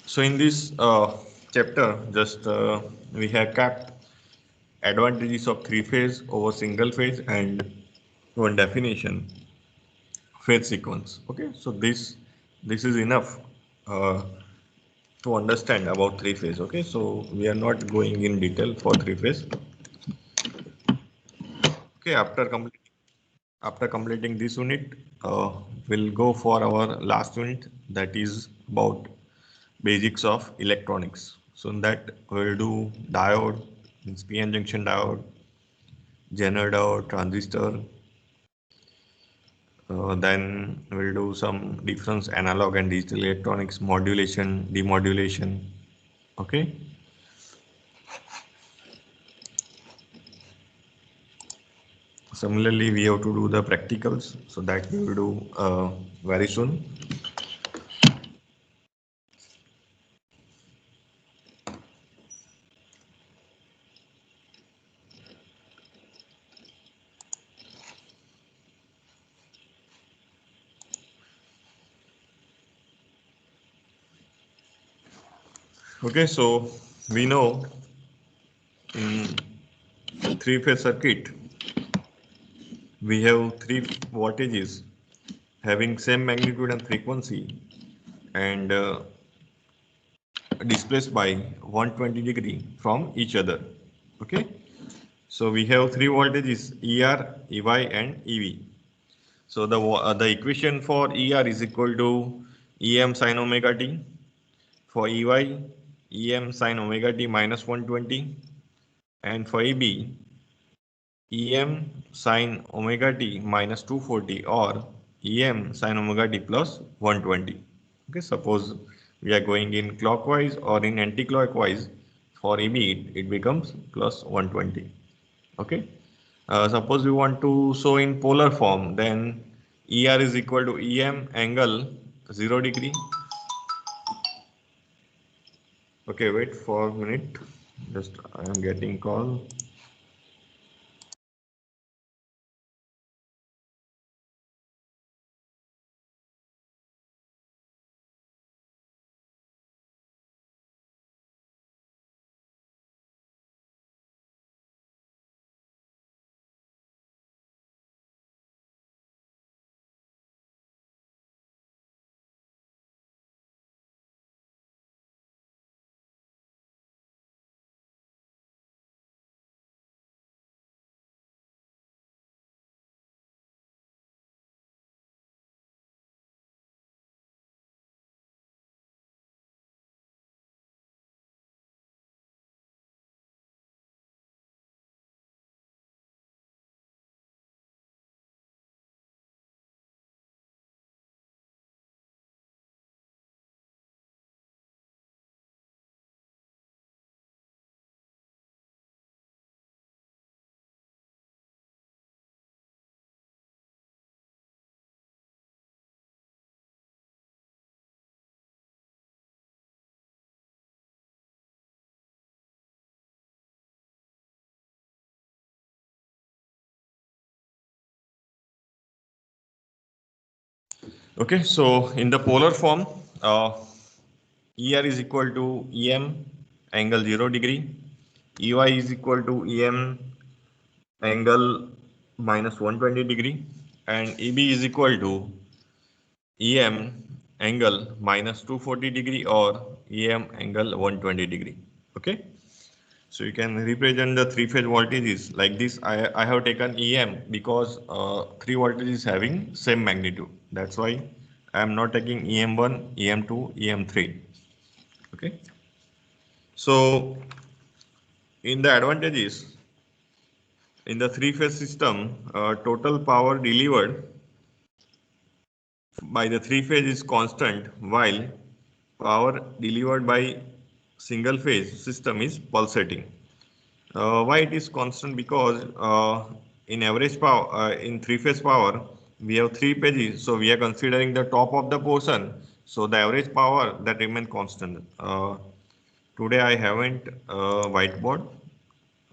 So in this chapter, just we have kept advantages of three phase over single phase and one definition phase sequence. Okay, so this is enough uh, to understand about three phase. Okay, so we are not going in detail for three phase. Okay, after completing this unit, we'll go for our last unit, that is about basics of electronics. So in that we'll do diode, means PN junction diode, Zener diode, transistor. Then we'll do some difference analog and digital electronics, modulation, demodulation. Okay. Similarly, we have to do the practicals, so that we will do very soon. Okay, so we know in three-phase circuit we have three voltages having same magnitude and frequency and displaced by 120 degree from each other. Okay, so we have three voltages ER, EY and EV. So the equation for ER is equal to EM sin omega t. For EY, EM sin omega t minus 120, and for EB, EM sin omega t minus 240 or EM sin omega t plus 120. Okay, suppose we are going in clockwise or in anti-clockwise, for EB it becomes plus 120. Okay, suppose we want to show in polar form, then ER is equal to EM angle 0 degree. Okay, wait for a minute. Just I am getting call. Okay, so in the polar form, ER is equal to EM angle 0 degree, EY is equal to EM angle minus 120 degree, and EB is equal to EM angle minus 240 degree or EM angle 120 degree. Okay, so you can represent the three phase voltages like this. I have taken EM because three voltages having same magnitude. That's why I am not taking EM1, EM2, EM3. Okay. So in the advantages, in the three phase system, total power delivered by the three phase is constant, while power delivered by single phase system is pulsating. Why it is constant? Because in average power, in three phase power, we have three phases, so we are considering the top of the portion, so the average power that remain constant. Today I haven't whiteboard.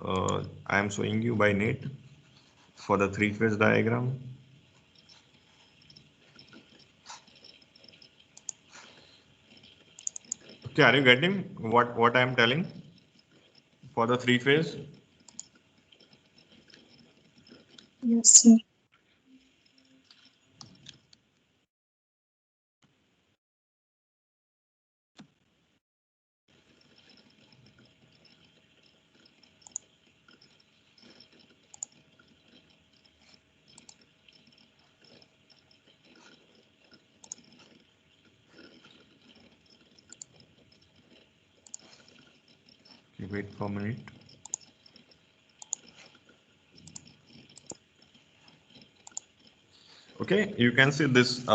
I am showing you by net for the three phase diagram. Okay, are you getting what I am telling for the three phase? Yes, sir. Okay, wait for a minute. Okay, you can see this.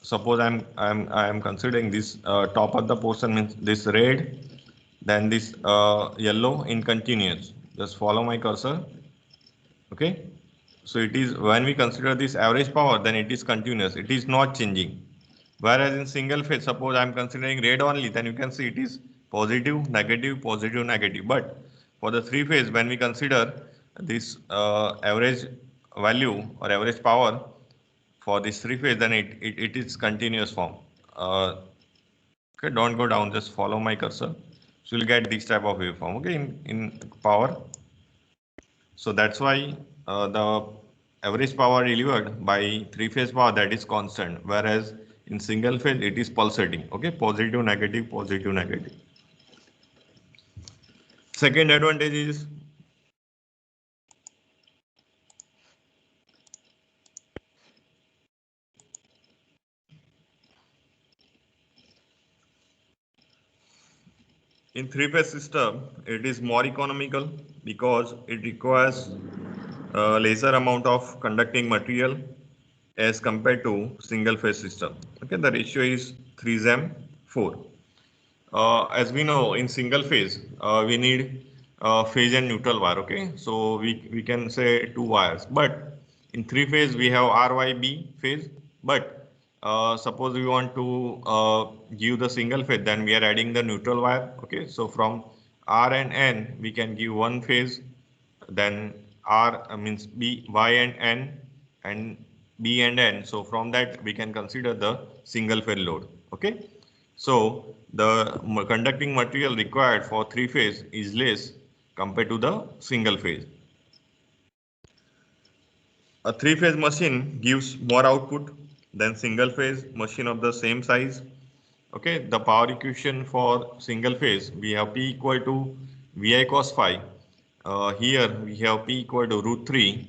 Suppose I'm considering this top of the portion means this red, then this yellow in continuous. Just follow my cursor. Okay, so it is when we consider this average power, then it is continuous. It is not changing. Whereas in single phase, suppose I'm considering red only, then you can see it is positive, negative, positive, negative. But for the three phase, when we consider this average value or average power for this three phase, then it is continuous form. Okay, don't go down, just follow my cursor. So you'll get this type of waveform, okay, in power. So that's why the average power delivered by three phase power, that is constant, whereas in single phase it is pulsating. Okay, positive, negative, positive, negative. Second advantage is in three phase system it is more economical because it requires lesser amount of conducting material as compared to single phase system. Okay, the ratio is 3 4. As we know, in single phase, we need phase and neutral wire. Okay, so we can say two wires. But in three phase, we have RYB phase. But suppose we want to give the single phase, then we are adding the neutral wire. Okay, so from R and N, we can give one phase. Then R means B, Y and B and N. So from that, we can consider the single phase load. Okay. So the conducting material required for three phase is less compared to the single phase. A three phase machine gives more output than single phase machine of the same size. Okay, the power equation for single phase, we have P equal to VI cos phi. Here we have P equal to root 3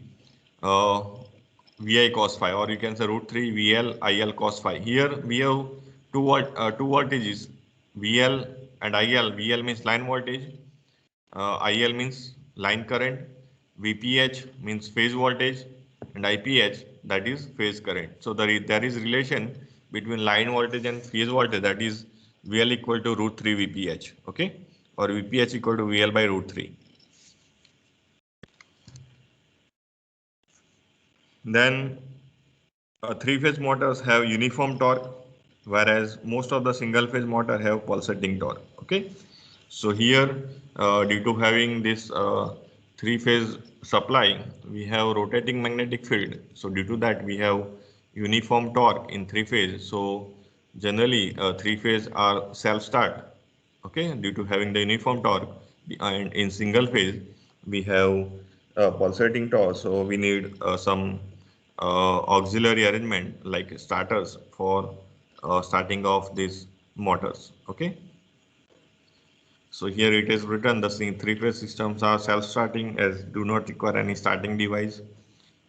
uh, VI cos phi, or you can say root 3 VL IL cos phi. Here we have two voltages, VL and IL. VL means line voltage, IL means line current, VPH means phase voltage, and IPH, that is phase current. So there is relation between line voltage and phase voltage, that is VL equal to root 3 VPH, okay, or VPH equal to VL by root 3. Then three phase motors have uniform torque, whereas most of the single phase motor have pulsating torque. Okay, so here due to having this three phase supply, we have rotating magnetic field. So due to that, we have uniform torque in three phase. So generally three phase are self start. Okay, due to having the uniform torque, and in single phase we have pulsating torque. So we need some auxiliary arrangement like starters for starting off these motors. Okay, so here it is written the three phase systems are self starting as do not require any starting device.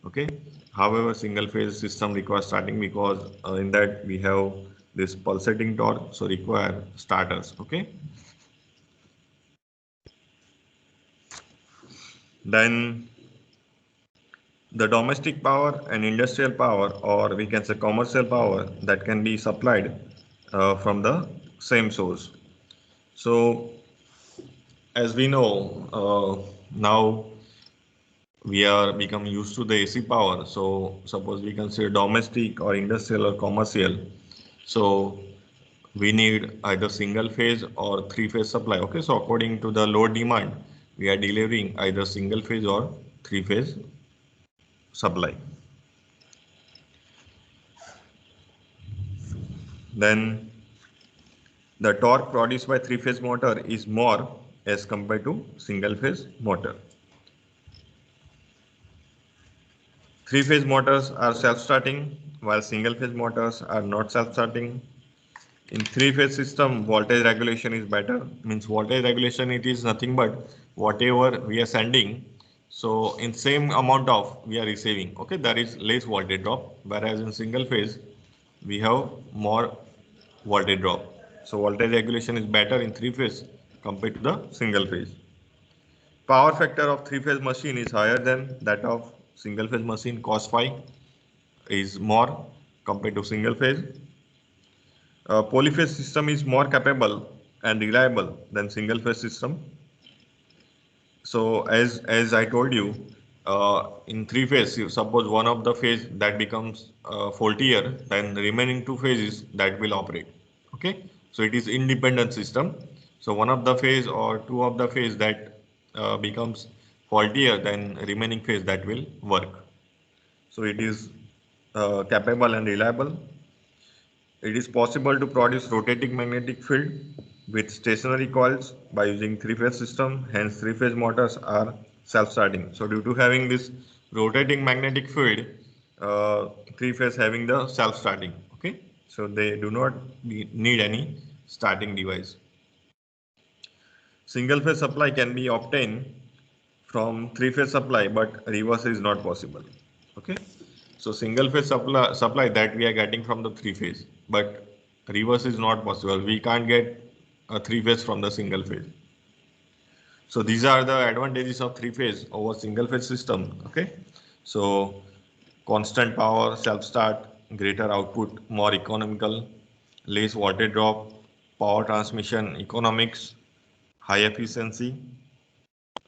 Okay, however single phase system requires starting because in that we have this pulsating torque, so require starters. Okay, then the domestic power and industrial power, or we can say commercial power, that can be supplied from the same source. So as we know, now we are become used to the AC power. So suppose we consider domestic or industrial or commercial. So we need either single phase or three phase supply. Okay, so according to the load demand, we are delivering either single phase or three phase supply. Then the torque produced by three-phase motor is more as compared to single-phase motor. Three-phase motors are self-starting, while single-phase motors are not self-starting. In three-phase system, voltage regulation is better. Means voltage regulation, it is nothing but whatever we are sending. So in same amount of we are receiving. Okay, there is less voltage drop. Whereas in single phase, we have more voltage drop. So voltage regulation is better in three phase compared to the single phase. Power factor of three phase machine is higher than that of single phase machine. Cos phi is more compared to single phase. Polyphase system is more capable and reliable than single phase system. So as I told you, in three phase, you suppose one of the phase that becomes faultier, then the remaining two phases that will operate. Okay, so it is independent system. So one of the phase or two of the phase that becomes faultier, then remaining phase that will work. So it is capable and reliable. It is possible to produce rotating magnetic field with stationary coils by using three-phase system. Hence, three-phase motors are self-starting. So, due to having this rotating magnetic field, three-phase having the self-starting. Okay, so they do not need any starting device. Single-phase supply can be obtained from three-phase supply, but reverse is not possible. Okay. So single phase supply that we are getting from the three phase, but reverse is not possible. We can't get a three phase from the single phase. So these are the advantages of three phase over single phase system. Okay. So constant power, self start, greater output, more economical, less voltage drop, power transmission, economics, high efficiency.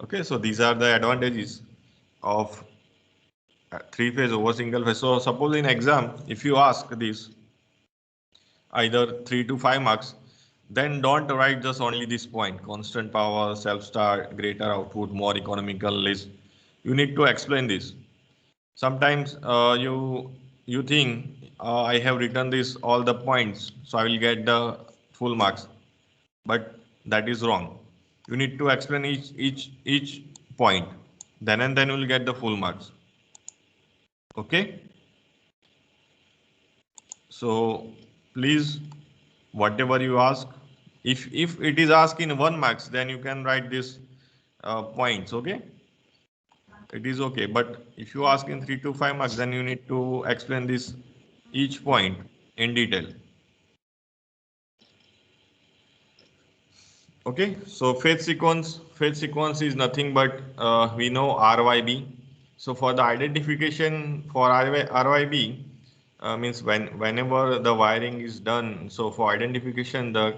Okay. So these are the advantages of three phase over single phase. So suppose in exam, if you ask this either 3 to 5 marks, then don't write just only this point: constant power, self start, greater output, more economical, less. You need to explain this. Sometimes you think I have written this all the points, so I will get the full marks, but that is wrong. You need to explain each point. Then and then you will get the full marks. Okay. So please, whatever you ask, if it is asked in 1 marks, then you can write this points. Okay, it is okay. But if you ask in 3 to 5 marks, then you need to explain this each point in detail. Okay, so phase sequence is nothing but we know RYB. So for the identification for RYB, means whenever the wiring is done, so for identification the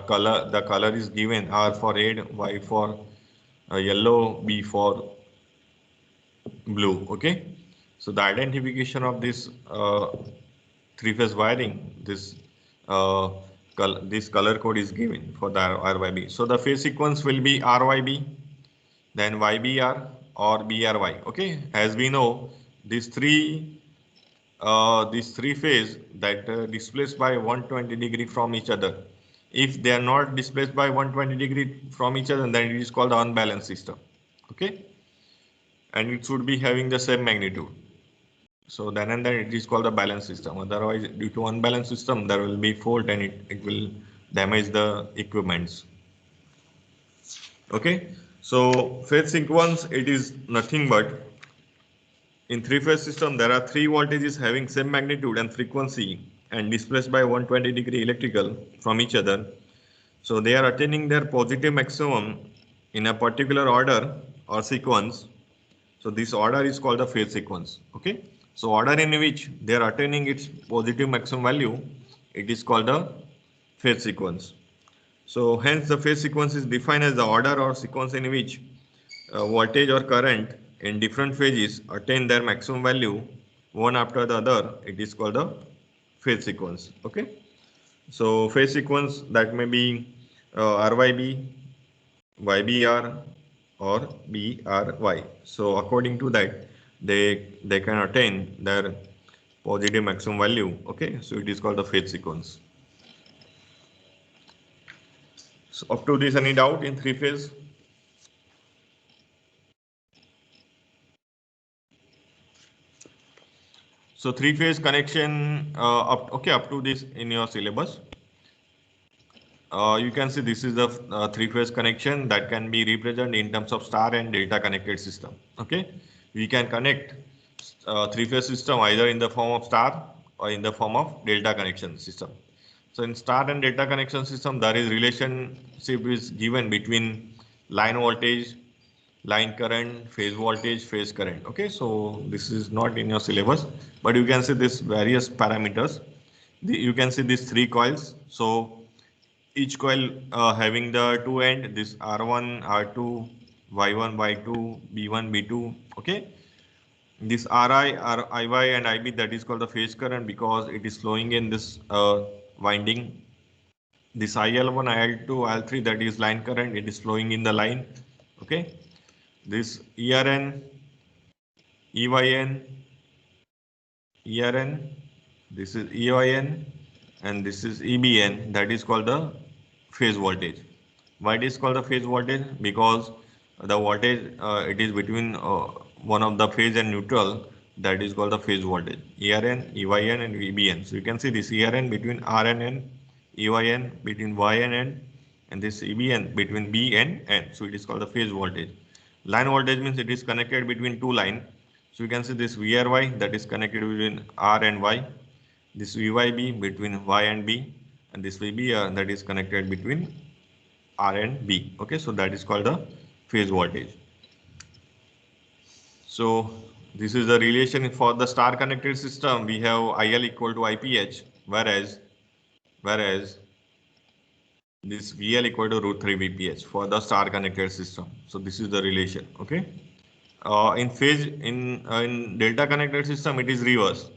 color is given: R for red, Y for yellow, B for blue. Okay, so the identification of this three-phase wiring, uh, this color code is given for the RYB. So the phase sequence will be RYB, then YBR or BRY. Okay, as we know, these three phase that displaced by 120 degree from each other. If they are not displaced by 120 degree from each other, then it is called the unbalanced system. Okay, and it should be having the same magnitude. So then and then it is called the balance system. Otherwise, due to unbalanced system, there will be fault and it will damage the equipments. Okay, so phase sequence, it is nothing but in three-phase system, there are three voltages having same magnitude and frequency and displaced by 120 degree electrical from each other. So they are attaining their positive maximum in a particular order or sequence. So this order is called the phase sequence. Okay. So order in which they are attaining its positive maximum value, it is called the phase sequence. So hence the phase sequence is defined as the order or sequence in which voltage or current in different phases attain their maximum value one after the other. It is called the phase sequence. Okay. So phase sequence that may be RYB, YBR or BRY. So according to that, they can attain their positive maximum value. Okay, so it is called the phase sequence. So up to this, any doubt in three phase? So three phase connection up to this in your syllabus. You can see this is the three phase connection that can be represented in terms of star and delta connected system. Okay, we can connect three phase system either in the form of star or in the form of delta connection system. So in star and delta connection system, there is relationship is given between line voltage, line current, phase voltage, phase current. Okay, so this is not in your syllabus, but you can see this various parameters. You can see these three coils. So each coil having the two end, this R1, R2, Y1, Y2, B1, B2. Okay, this Ri, Iy and Ib, that is called the phase current because it is flowing in this winding. This IL1, IL2, IL3, that is line current, it is flowing in the line. Okay, this ERN, EYN, ERN, this is EYN, and this is EBN, that is called the phase voltage. Why it is called the phase voltage? Because the voltage it is between one of the phase and neutral, that is called the phase voltage. ERN, EYN and EBN. So you can see this ERN between R and N, EYN between Y and N, and this EBN between B and N. So it is called the phase voltage. Line voltage means it is connected between two lines. So you can see this VRY that is connected between R and Y, this VYB between Y and B, and this VBR that is connected between R and B. Okay, so that is called the phase voltage. So this is the relation for the star connected system. We have IL equal to IPH, whereas this VL equal to root 3 VPH for the star connected system. So this is the relation. Okay. In delta connected system, it is reverse.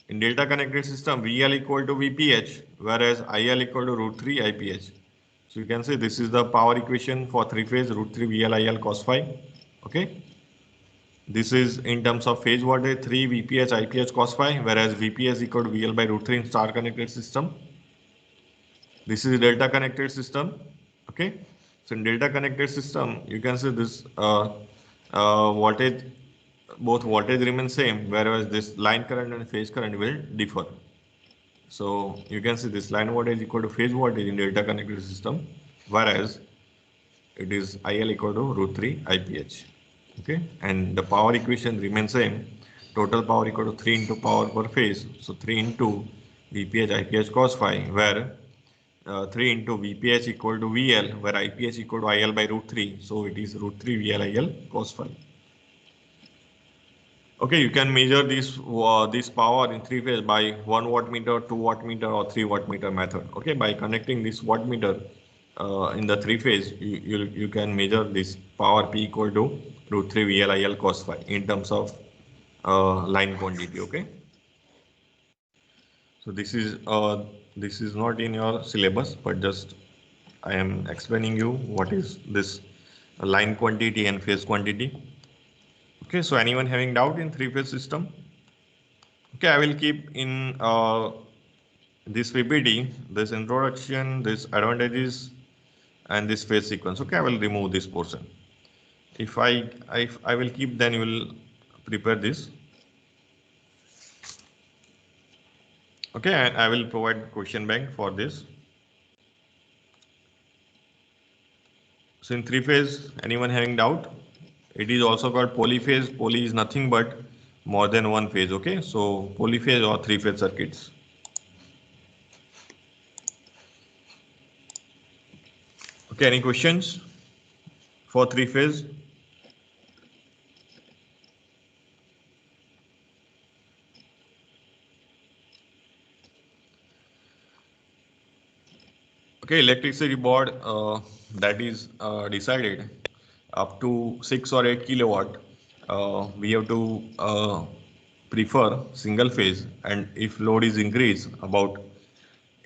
In delta connected system, VL equal to VPH, whereas IL equal to root 3 IPH. So you can say this is the power equation for three phase root 3 VL IL cos phi. Okay. This is in terms of phase voltage 3 VPH IPH cos phi, whereas VPH equal to VL by root 3 in star connected system. This is delta connected system. Okay. So in delta connected system, you can see this voltage, both voltage remain same, whereas this line current and phase current will differ. So you can see this line voltage equal to phase voltage in delta connected system, whereas it is IL equal to root 3 IPH. Okay, and the power equation remains same. Total power equal to 3 into power per phase. So 3 into VPH IPH cos phi, where 3 into VPH equal to VL, where IPH equal to IL by root 3. So it is root 3 VL IL cos phi. Okay, you can measure this power in three phase by 1 watt meter, 2 watt meter, or 3 watt meter method. Okay, by connecting this watt meter in the three phase, you can measure this power P equal to root 3 VLIL cos phi in terms of line quantity. Okay, so this is not in your syllabus, but just I am explaining you what is this line quantity and phase quantity. Okay, so anyone having doubt in three phase system? Okay, I will keep in this PPT, this introduction, this advantages, and this phase sequence. Okay, I will remove this portion. If I will keep, then you will prepare this. Okay, and I will provide question bank for this. So in three phase, anyone having doubt? It is also called polyphase. Poly is nothing but more than one phase. Okay, so polyphase or three phase circuits. Okay, any questions for three phase? Okay, electricity board that is decided up to 6 or 8 kilowatt. We have to prefer single phase, and if load is increased about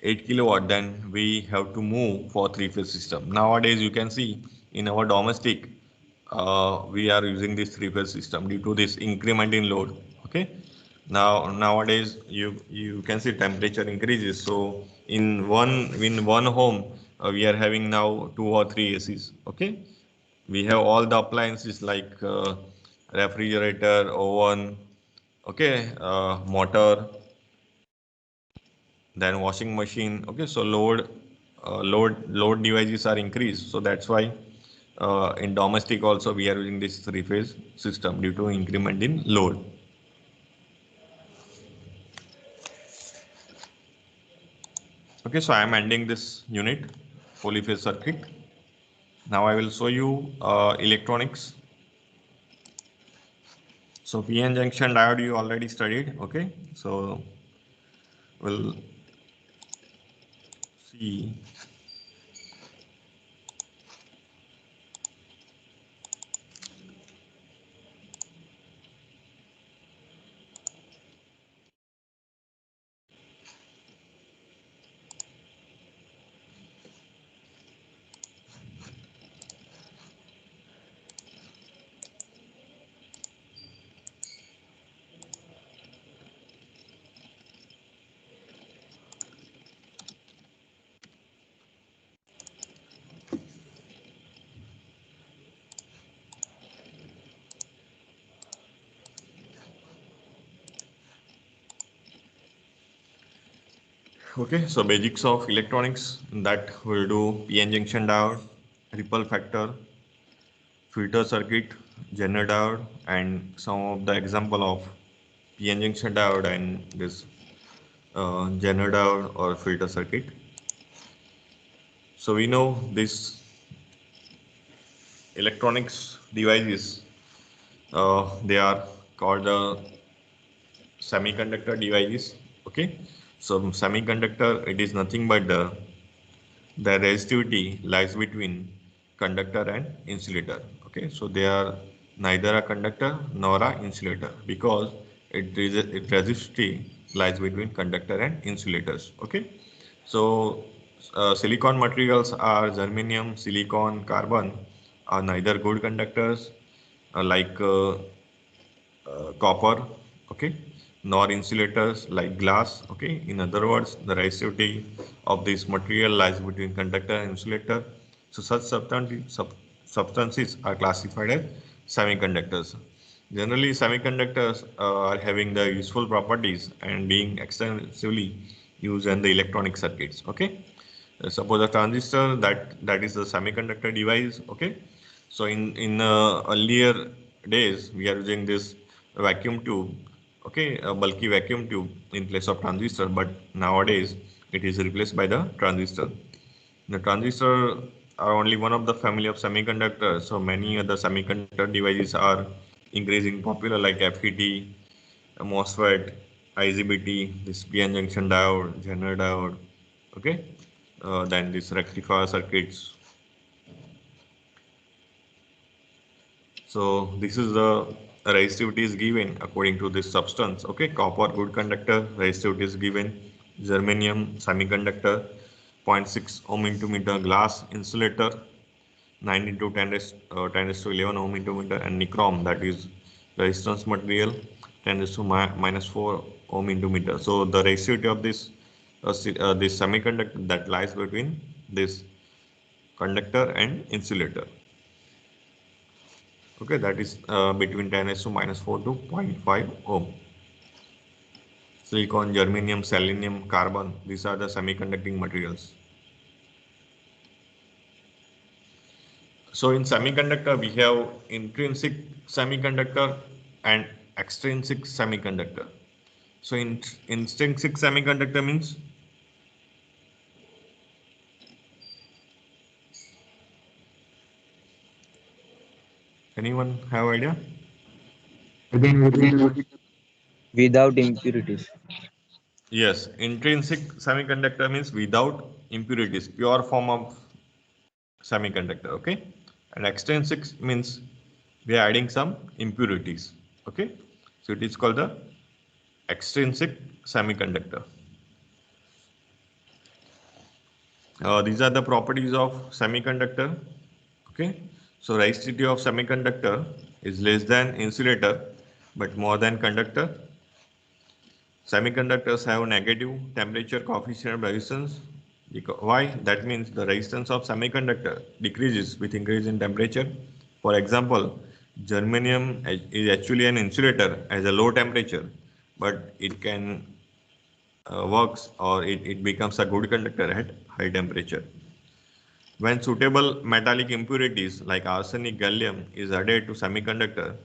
8 kilowatt, then we have to move for three phase system. Nowadays, you can see in our domestic, we are using this three phase system due to this increment in load. Okay. Nowadays you can see temperature increases. So in one home, we are having now 2 or 3 ACs. Okay, we have all the appliances like refrigerator, oven, okay, motor, then washing machine. Okay, so load devices are increased, so that's why in domestic also we are using this three-phase system due to increment in load. Okay, so I am ending this unit, polyphase circuit. Now I will show you electronics. So PN junction diode you already studied. Okay, so we'll see. Okay, so basics of electronics, that will do PN junction diode, ripple factor, filter circuit, Zener diode, and some of the example of PN junction diode and this Zener diode or filter circuit. So we know this electronics devices, they are called semiconductor devices. Okay, so semiconductor, it is nothing but the resistivity lies between conductor and insulator. Okay, so they are neither a conductor nor a insulator because it resistivity lies between conductor and insulators. Okay, so silicon materials are germanium, silicon, carbon are neither good conductors like copper, okay, nor insulators like glass, okay. In other words, the resistivity of this material lies between conductor and insulator. So such substances are classified as semiconductors. Generally, semiconductors are having the useful properties and being extensively used in the electronic circuits, okay. Suppose a transistor, that is the semiconductor device, okay. So in earlier days we are using this vacuum tube, okay, a bulky vacuum tube in place of transistor, but nowadays it is replaced by the transistor. The transistor are only one of the family of semiconductors, so many other semiconductor devices are increasing popular like FET, MOSFET, IGBT, this PN junction diode, Zener diode, okay, then this rectifier circuits. So this is the resistivity is given according to this substance. Okay, copper good conductor, resistivity is given. Germanium semiconductor, 0.6 ohm into meter. Glass insulator, 9 into 10 raised to 11 ohm into meter. And nichrome, that is resistance material, 10 raised to minus 4 ohm into meter. So the resistivity of this semiconductor that lies between this conductor and insulator. Okay, that is between 10 raised to minus 4 to 0.5 ohm. Silicon, germanium, selenium, carbon, these are the semiconducting materials. So in semiconductor, we have intrinsic semiconductor and extrinsic semiconductor. So in intrinsic semiconductor means, anyone have idea? Again, repeat the question. Without impurities. Yes, intrinsic semiconductor means without impurities, pure form of semiconductor, okay. And extrinsic means we are adding some impurities, okay. So it is called the extrinsic semiconductor. These are the properties of semiconductor, okay. So resistivity of semiconductor is less than insulator but more than conductor. Semiconductors have negative temperature coefficient of resistance Because, why? That means the resistance of semiconductor decreases with increase in temperature. For example, germanium is actually an insulator at a low temperature, but it can works or it becomes a good conductor at high temperature. When suitable metallic impurities like arsenic, gallium is added to semiconductor,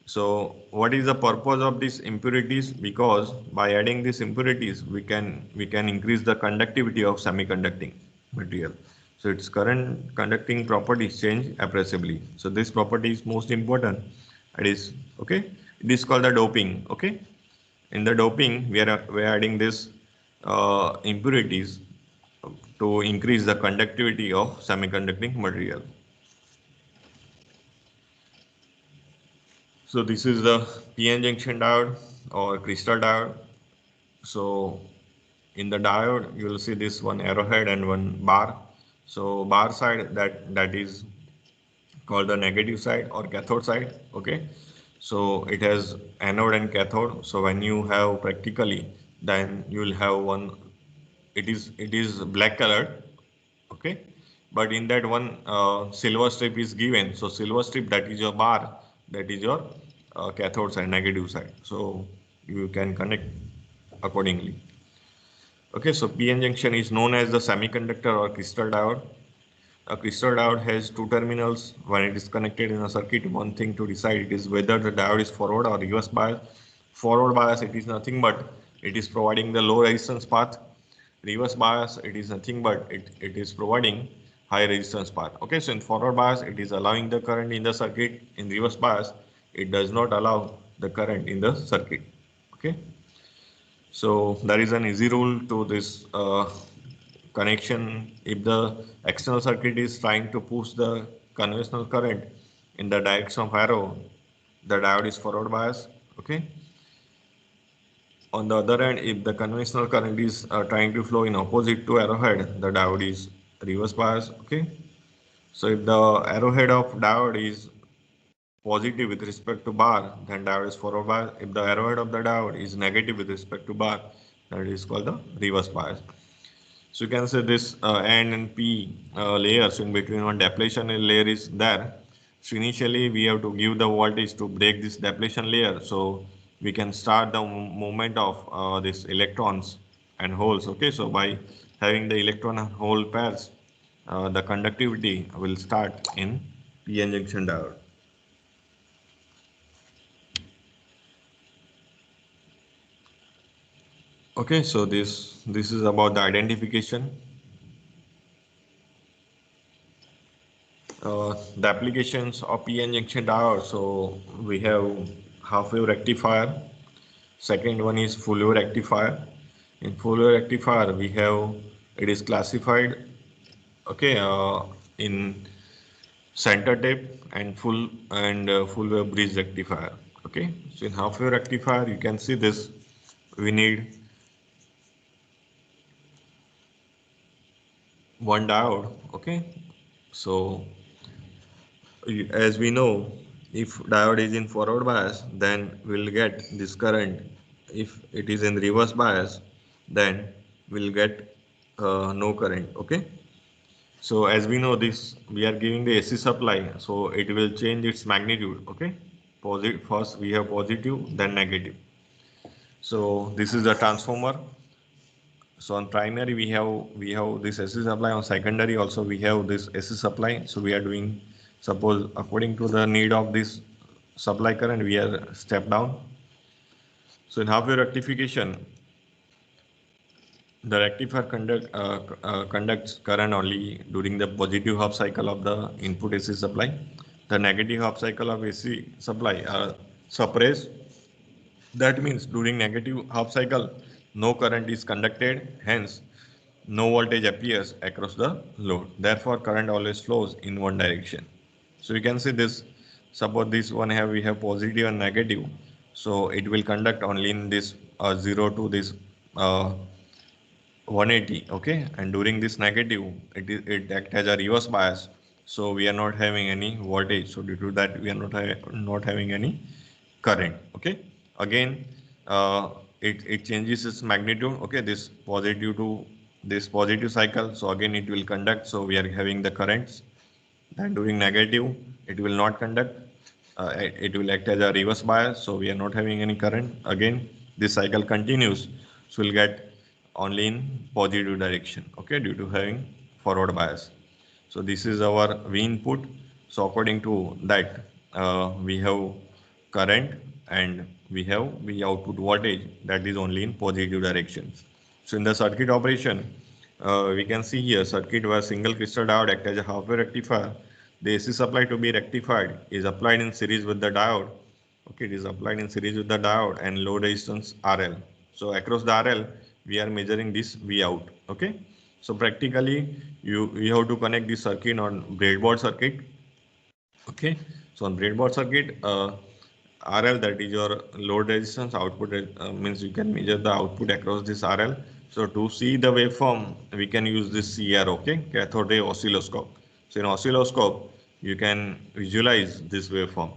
so what is the purpose of these impurities? Because by adding these impurities, we can increase the conductivity of semiconducting material. So its current conducting properties change appreciably. So this property is most important. It is okay. It is called the doping. Okay. In the doping, we are adding this impurities to increase the conductivity of semiconducting material. So this is the PN junction diode or crystal diode. So in the diode, you will see this one arrowhead and one bar. So bar side that is called the negative side or cathode side. Okay. So it has anode and cathode. So when you have practically, then you will have one. It is black colored. Okay. But in that one silver strip is given. So silver strip, that is your bar, that is your cathode side, negative side. So you can connect accordingly. Okay, so PN junction is known as the semiconductor or crystal diode. A crystal diode has two terminals. When it is connected in a circuit, one thing to decide it is whether the diode is forward or reverse bias. Forward bias, it is nothing but it is providing the low resistance path. Reverse bias, it is nothing but it is providing high resistance path. Okay, so in forward bias, it is allowing the current in the circuit. In reverse bias, it does not allow the current in the circuit. Okay. So there is an easy rule to this connection. If the external circuit is trying to push the conventional current in the direction of arrow, the diode is forward bias. Okay. On the other hand, if the conventional current is trying to flow in opposite to arrowhead, the diode is reverse bias. Okay. So if the arrowhead of diode is positive with respect to bar, then diode is forward bias. If the arrowhead of the diode is negative with respect to bar, that is called the reverse bias. So you can say this N and P layers in between one depletion layer is there. So initially we have to give the voltage to break this depletion layer. So we can start the movement of this electrons and holes. Okay, so by having the electron and hole pairs, the conductivity will start in PN junction diode. Okay, so this is about the identification. The applications of PN junction diode. So we have half wave rectifier. Second one is full wave rectifier. In full wave rectifier, we have it is classified. Okay, in center tape and full wave bridge rectifier. Okay, so in half wave rectifier, you can see this. We need one diode. Okay, so as we know, if diode is in forward bias, then we'll get this current. If it is in reverse bias, then we'll get no current. Okay. So as we know this, we are giving the AC supply, so it will change its magnitude. Okay. Positive first we have positive, then negative. So this is the transformer. So on primary we have this AC supply. On secondary also we have this AC supply. So we are doing, suppose according to the need of this supply current, we are step down. So in half wave rectification, the rectifier conducts current only during the positive half cycle of the input AC supply. The negative half cycle of AC supply are suppressed. That means during negative half cycle, no current is conducted, hence no voltage appears across the load. Therefore, current always flows in one direction. So you can see this, suppose this one we have positive and negative. So it will conduct only in this 0 to this 180. Okay. And during this negative, it acts as a reverse bias. So we are not having any voltage. So due to that, we are not having any current. Okay. Again, it changes its magnitude. Okay. This positive to this positive cycle, so again it will conduct, so we are having the currents. Then during negative, it will not conduct, it will act as a reverse bias, so we are not having any current. Again, this cycle continues, so we'll get only in positive direction, okay, due to having forward bias. So this is our V input. So according to that, we have current and we have V output voltage that is only in positive directions. So in the circuit operation, we can see here circuit where single crystal diode act as a half-wave rectifier. The AC supply to be rectified is applied in series with the diode. Okay, it is applied in series with the diode and load resistance RL. So across the RL, we are measuring this V out. Okay, so practically you have to connect this circuit on breadboard circuit. Okay, so on breadboard circuit, RL, that is your load resistance, output means you can measure the output across this RL. So to see the waveform, we can use this CR, okay, cathode ray oscilloscope. So in oscilloscope, you can visualize this waveform.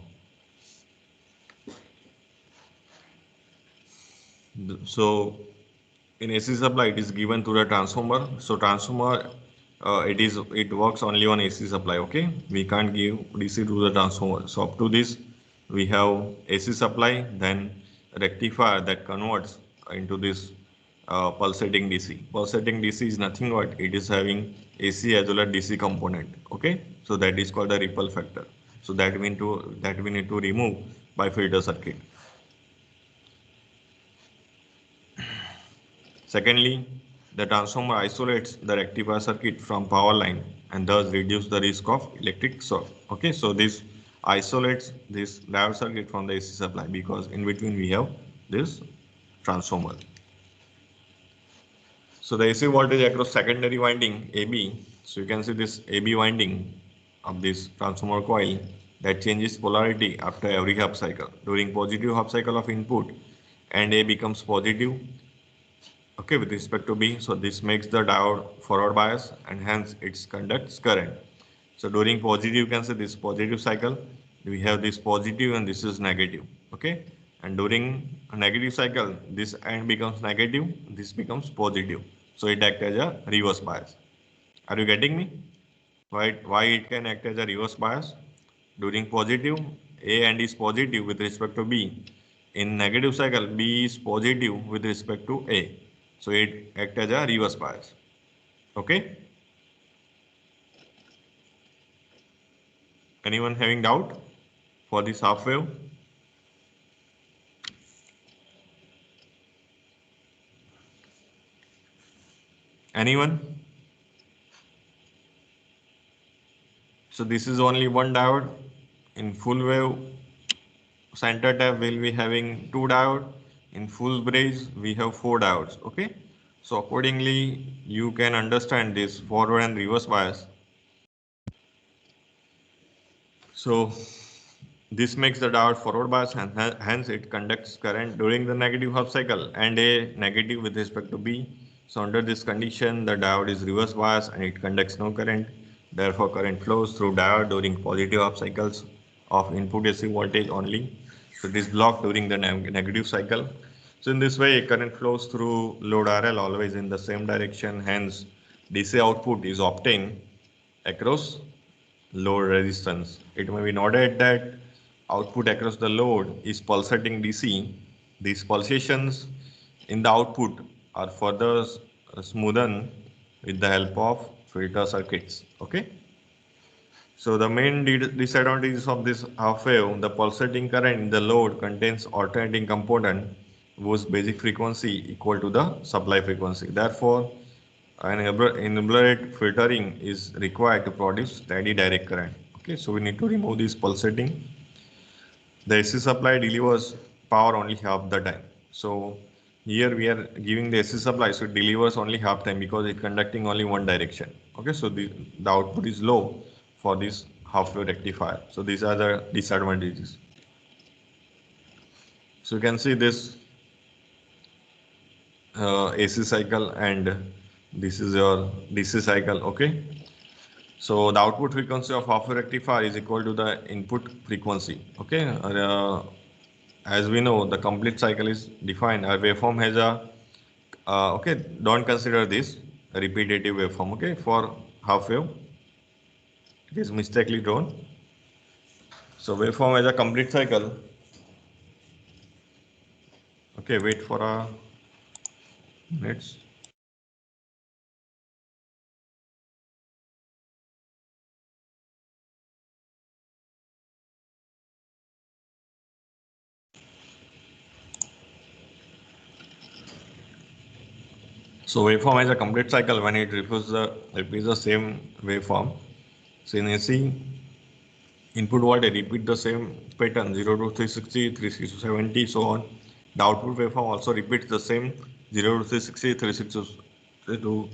So in AC supply, it is given to the transformer. So transformer, it works only on AC supply. Okay, we can't give DC to the transformer. So up to this, we have AC supply, then rectifier that converts into this pulsating DC. Pulsating DC is nothing but it is having AC as well as DC component. Okay, so that is called the ripple factor. So that we need to remove by filter circuit. Secondly, the transformer isolates the rectifier circuit from power line and thus reduce the risk of electric shock. Okay, so this isolates this diode circuit from the AC supply because in between we have this transformer. So the AC voltage across secondary winding AB, so you can see this AB winding of this transformer coil that changes polarity after every half cycle. During positive half cycle of input and A becomes positive, okay, with respect to B, so this makes the diode forward bias and hence it conducts current. So during positive, you can say this positive cycle, we have this positive and this is negative, okay, and during a negative cycle, this end becomes negative, this becomes positive, so it acts as a reverse bias. Are you getting me? Why it can act as a reverse bias? During positive, A and is positive with respect to B. In negative cycle, B is positive with respect to A. So it acts as a reverse bias. Okay? Anyone having doubt for this half wave? Anyone? So this is only one diode. In full wave, center tap will be having two diodes. In full bridge, we have four diodes. Okay? So accordingly, you can understand this forward and reverse bias. So this makes the diode forward bias and hence it conducts current during the negative half cycle and A negative with respect to B. So under this condition, the diode is reverse bias and it conducts no current. Therefore, current flows through diode during positive half cycles of input AC voltage only. So it is blocked during the negative cycle. So in this way, current flows through load RL always in the same direction. Hence, DC output is obtained across load resistance. It may be noted that output across the load is pulsating DC. These pulsations in the output are further smoothened with the help of filter circuits. Okay. So the main disadvantages of this half wave, the pulsating current in the load contains alternating component whose basic frequency equal to the supply frequency. Therefore, an elaborate filtering is required to produce steady direct current. Okay, so we need to remove this pulsating. The AC supply delivers power only half the time. So here we are giving the AC supply, so it delivers only half time because it's conducting only one direction. Okay, so the output is low for this half wave rectifier. So these are the disadvantages. So you can see this AC cycle and this is your DC cycle. Okay. So the output frequency of half wave rectifier is equal to the input frequency. Okay. As we know, the complete cycle is defined. A waveform has a okay. Don't consider this. repetitive waveform. Okay, for half wave, it is mistakenly drawn. So waveform as a complete cycle. Okay, wait for a minute. So waveform is a complete cycle when it repeats the same waveform. So in AC input voltage repeat the same pattern 0 to 360, 360 to 70, so on. The output waveform also repeats the same 0 to 360, 360 to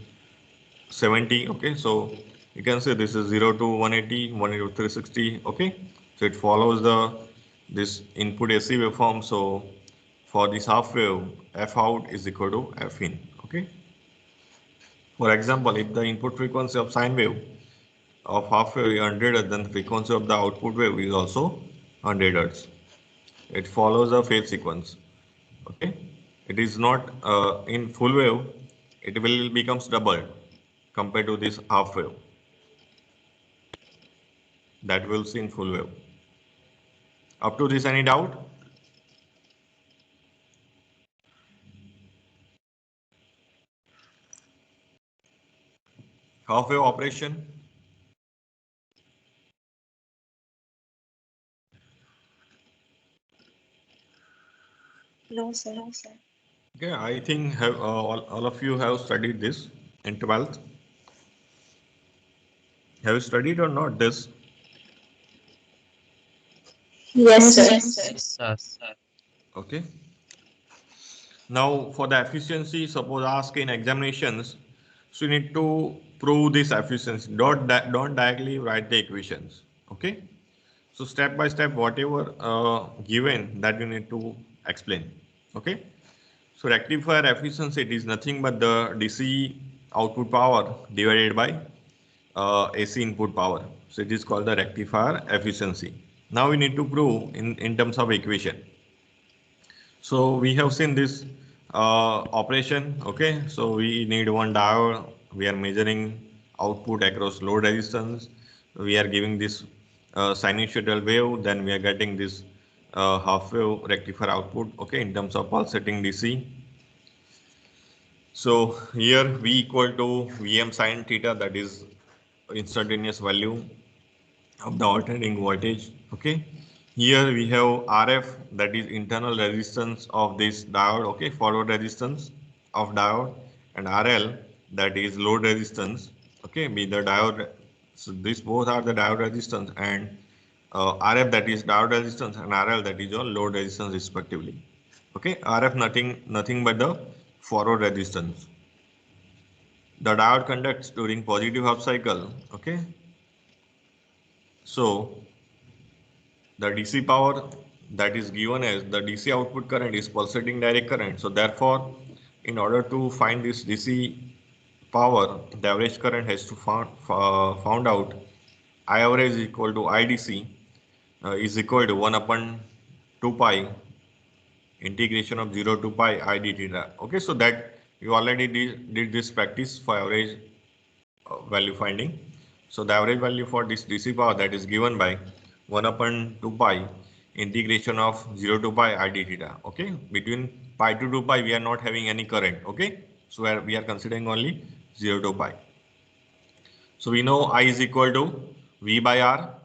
70. Okay, so you can say this is 0 to 180, 180 to 360. Okay, so it follows this input AC waveform. So for this half wave, F out is equal to F in. Okay. For example, if the input frequency of sine wave of half wave is 100 Hz, then the frequency of the output wave is also 100 Hz. It follows a phase sequence. Okay, it is not in full wave. It will becomes double compared to this half wave that we'll see in full wave. Up to this, any doubt? Half wave operation. No, sir. Okay, I think all of you have studied this in 12th. Have you studied or not this? Yes, sir. Yes. Okay. Now for the efficiency, suppose ask in examinations, so you need to prove this efficiency. Don't directly write the equations. Okay. So step by step, whatever given that you need to explain. Okay. So rectifier efficiency, it is nothing but the DC output power divided by AC input power. So it is called the rectifier efficiency. Now we need to prove in terms of equation. So we have seen this operation. Okay, so we need one diode. We are measuring output across load resistance. We are giving this sinusoidal wave. Then we are getting this half wave rectifier output. Okay, in terms of pulsating DC. So here V equal to Vm sin theta, that is instantaneous value of the alternating voltage. Okay, here we have RF, that is internal resistance of this diode. Okay, forward resistance of diode, and RL, that is load resistance. Okay, be the diode. So these both are the diode resistance, and RF, that is diode resistance, and RL, that is your load resistance respectively. Okay, RF nothing but the forward resistance. The diode conducts during positive half cycle. Okay, so the DC power that is given as the DC output current is pulsating direct current. So therefore, in order to find this DC power, the average current has to found out I average is equal to IDC is equal to 1 upon 2 pi integration of 0 to pi I d theta. Okay, so that you already did this practice for average value finding. So the average value for this DC power, that is given by 1 upon 2 pi integration of 0 to pi I d theta. Okay, between pi to 2 pi we are not having any current. Okay, so we are considering only 0 to pi. So we know I is equal to V by R.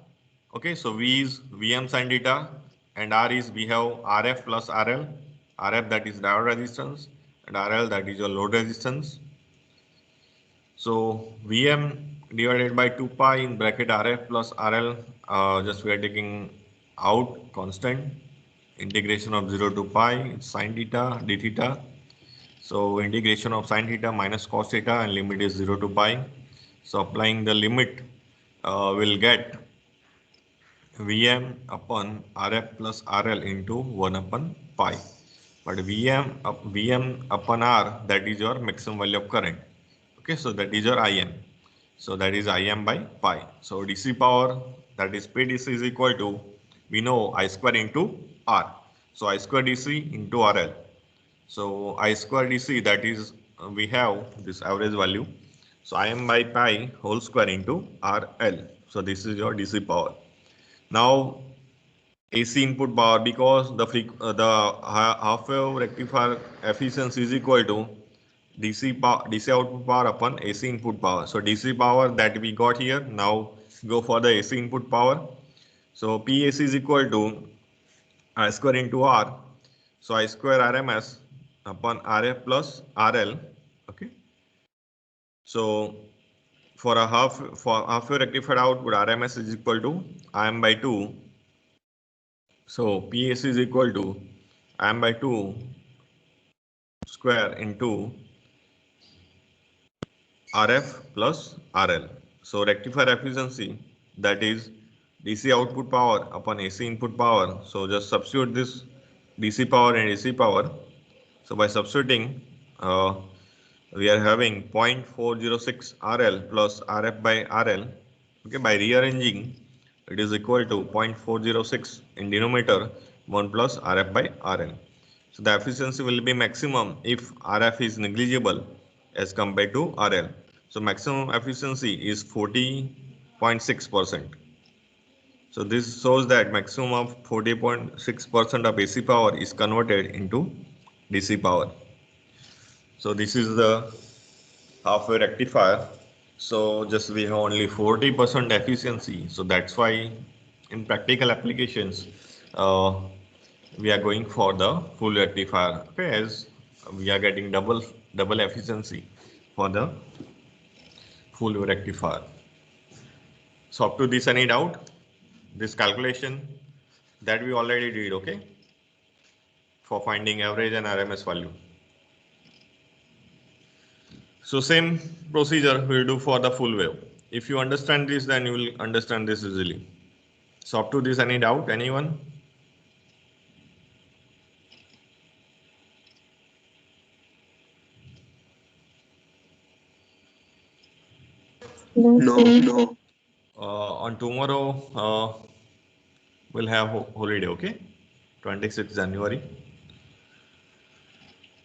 Okay, so V is Vm sin theta, and R is, we have Rf plus RL. Rf, that is diode resistance, and RL, that is your load resistance. So Vm divided by 2 pi in bracket Rf plus RL, just we are taking out constant, integration of 0 to pi sin theta d theta. So integration of sin theta minus cos theta, and limit is 0 to pi. So applying the limit, we'll get Vm upon Rf plus RL into 1 upon pi. But Vm upon R, that is your maximum value of current. Okay, so that is your Im. So that is Im by pi. So DC power, that is PDC, is equal to, we know, I square into R. So I square DC into RL. So I square DC, that is we have this average value So Im by pi whole square into RL. So this is your DC power. Now AC input power, because the half wave rectifier efficiency is equal to DC output power upon AC input power. So DC power that we got here, now go for the AC input power. So PAC is equal to I square into R. So I square RMS upon RF plus RL. Okay. So for half wave rectified output, RMS is equal to Im by 2. So PAC is equal to Im by 2 square into RF plus RL. So rectifier efficiency, that is DC output power upon AC input power. So just substitute this DC power and AC power. So by substituting, we are having 0.406 RL plus RF by RL. Okay, by rearranging, it is equal to 0.406 in denominator 1 plus RF by RL. So the efficiency will be maximum if RF is negligible as compared to RL. So maximum efficiency is 40.6%. So this shows that maximum of 40.6% of AC power is converted into DC power. So this is the half wave rectifier. So just we have only 40% efficiency. So that's why in practical applications, we are going for the full rectifier. Okay, as we are getting double efficiency for the full rectifier. So up to this, any doubt? This calculation that we already did, okay, for finding average and RMS value. So same procedure we'll do for the full wave. If you understand this, then you will understand this easily. So up to this, any doubt, anyone? No, sir. No. On tomorrow, we'll have holiday, okay? 26th January.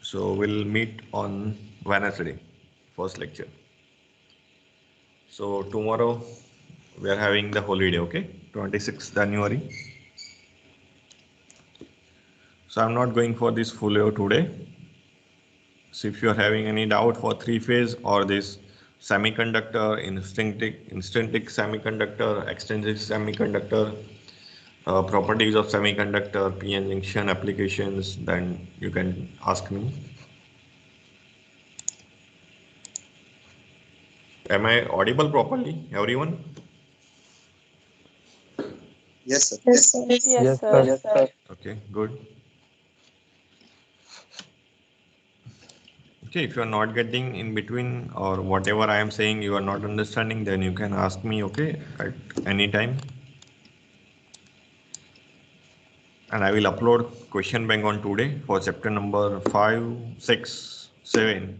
So we'll meet on Wednesday, first lecture. So tomorrow we are having the holiday, okay? 26th January. So I'm not going for this full wave today. So if you are having any doubt for three-phase or this semiconductor, instantic semiconductor, extrinsic semiconductor, properties of semiconductor, PN junction applications, then you can ask me. Am I audible properly, everyone? Yes, sir. Yes, sir. Yes, sir. Okay, good. Okay, if you are not getting in between or whatever I am saying you are not understanding, then you can ask me, okay, at any time. And I will upload question bank on today for chapter number 5, 6, 7.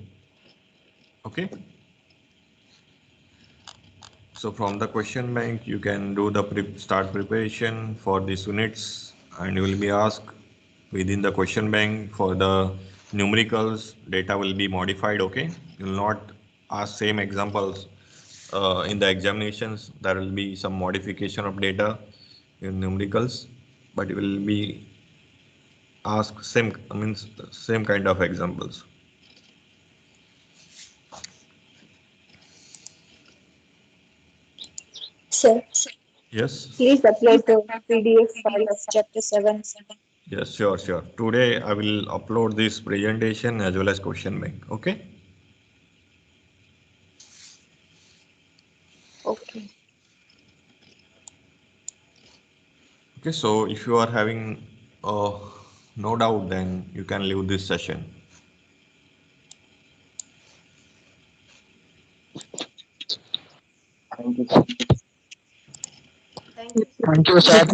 Okay. So from the question bank, you can do the start preparation for these units, and you will be asked within the question bank for the numericals. Data will be modified. Okay, you will not ask same examples in the examinations. There will be some modification of data in numericals, but you will be asked same kind of examples. Sir, Yes. please upload the PDF file of chapter 7. Yes, sure. Today I will upload this presentation as well as question bank. Okay. Okay. Okay. So if you are having no doubt, then you can leave this session. Thank you. Thank you, sir. Thank you, sir.